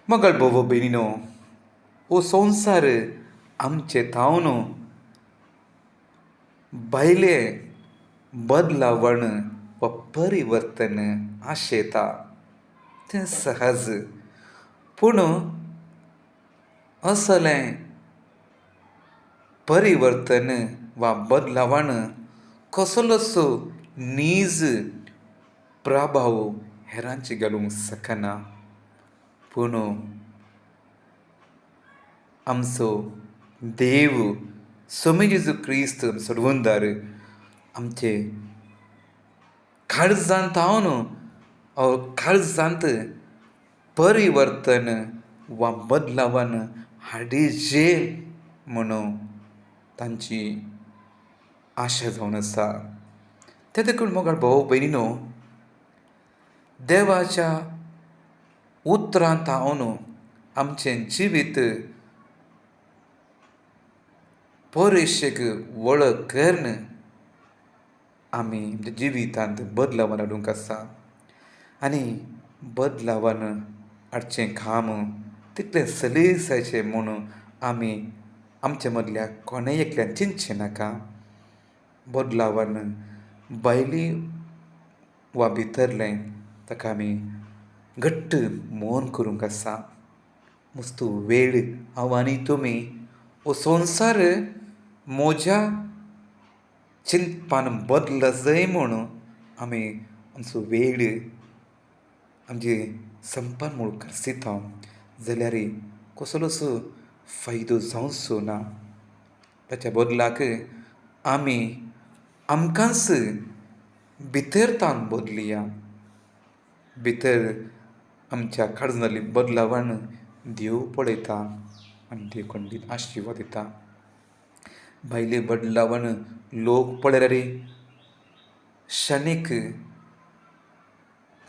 मगळ बोवो बेनिनो ओ संसार आमचे थावन भायले बदलावण व परिवर्तन आशेता तें सहज पूण असलें परिवर्तन वा बदलावण कसलोच नीज प्रभाव हेरांची घालूंक शकना पूण आमचो देव स्वामी जेजू क्रिस्त सोडवूनदार आमचे काळजांत काळजांत परिवर्तन वा बदलावण हाडिजे म्हणून तांची आशा जावन आसा. ते देखून मोगाळ भाव भयणीनो, देवाच्या उतरांत हांव आमचें जिवीत परीक्षेक वळख करून आमी जिवितांत बदलावण हाडूंक आसा आनी बदलावण हाडचें काम तितलें सलीसाचें म्हणून आमी आमच्या मदल्या कोणेय एकल्यान चिंतचें नाका. बदलावण भायली वा भितरलें ताका आमी घट्ट मोन करूंक आसा. मस्तू वेळ हांव आनी तुमी हो संवसार म्हज्या चिंतपान बदल जाय म्हणून आमी आमचो वेळ आमचे संपान म्हूण खर्चिता जाल्यार कसलोच फायदो जावचो ना. ताच्या बदलाक आमी आमकांच भितरतान बदलुया. भितर आमच्या काळजांतली बदलावण देव पळयता आनी देव खंडीत आशिर्वाद दिता. भायली बदलावण लोक पळयल्यार क्षणीक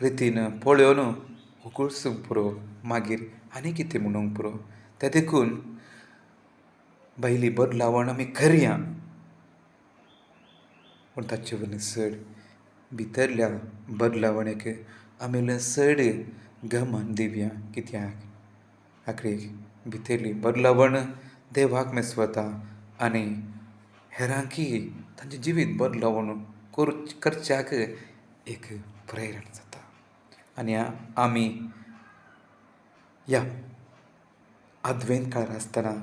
रितीन पळोवन उगडसूंक पुरो मागीर आनी कितें म्हणूंक पुरो. ते देखून भायली बदलावण आमी करया पूण ताचे वरवीं चड भितरल्या बदलावणेक आमी इल्लें चड गमान दिवया. कित्याक आखरेक भितरली बदलावण देवाक मेजपता आनी हेरांकीय तांचें जिवीत बदलावण करच्याक एक प्रेरणा जाता. आनी आमी ह्या आद्वेंत काळार आसतना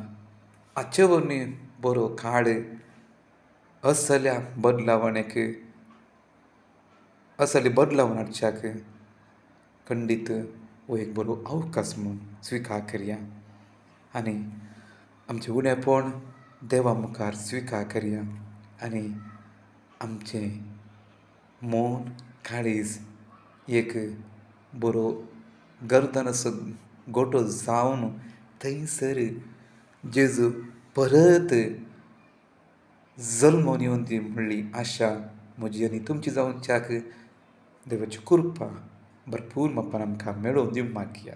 हाचे वरवीं बरो काळ असल्या बदलावणेक असली बदलावण हाडच्याक खंडीत हो एक बरो अवकाश म्हूण स्विकार करया आनी आमचें उणेपण देवा मुखार स्विकार करया आनी आमचें मन काळीज एक बरो गर्दन असो गोठो जावन थंयसर जेजू परत जल्मून येवन दी म्हणली आशा म्हजी आनी तुमची जावच्याक देवाची कृपा भरपूर मापान आमकां मेळोवन दिवंक मागया.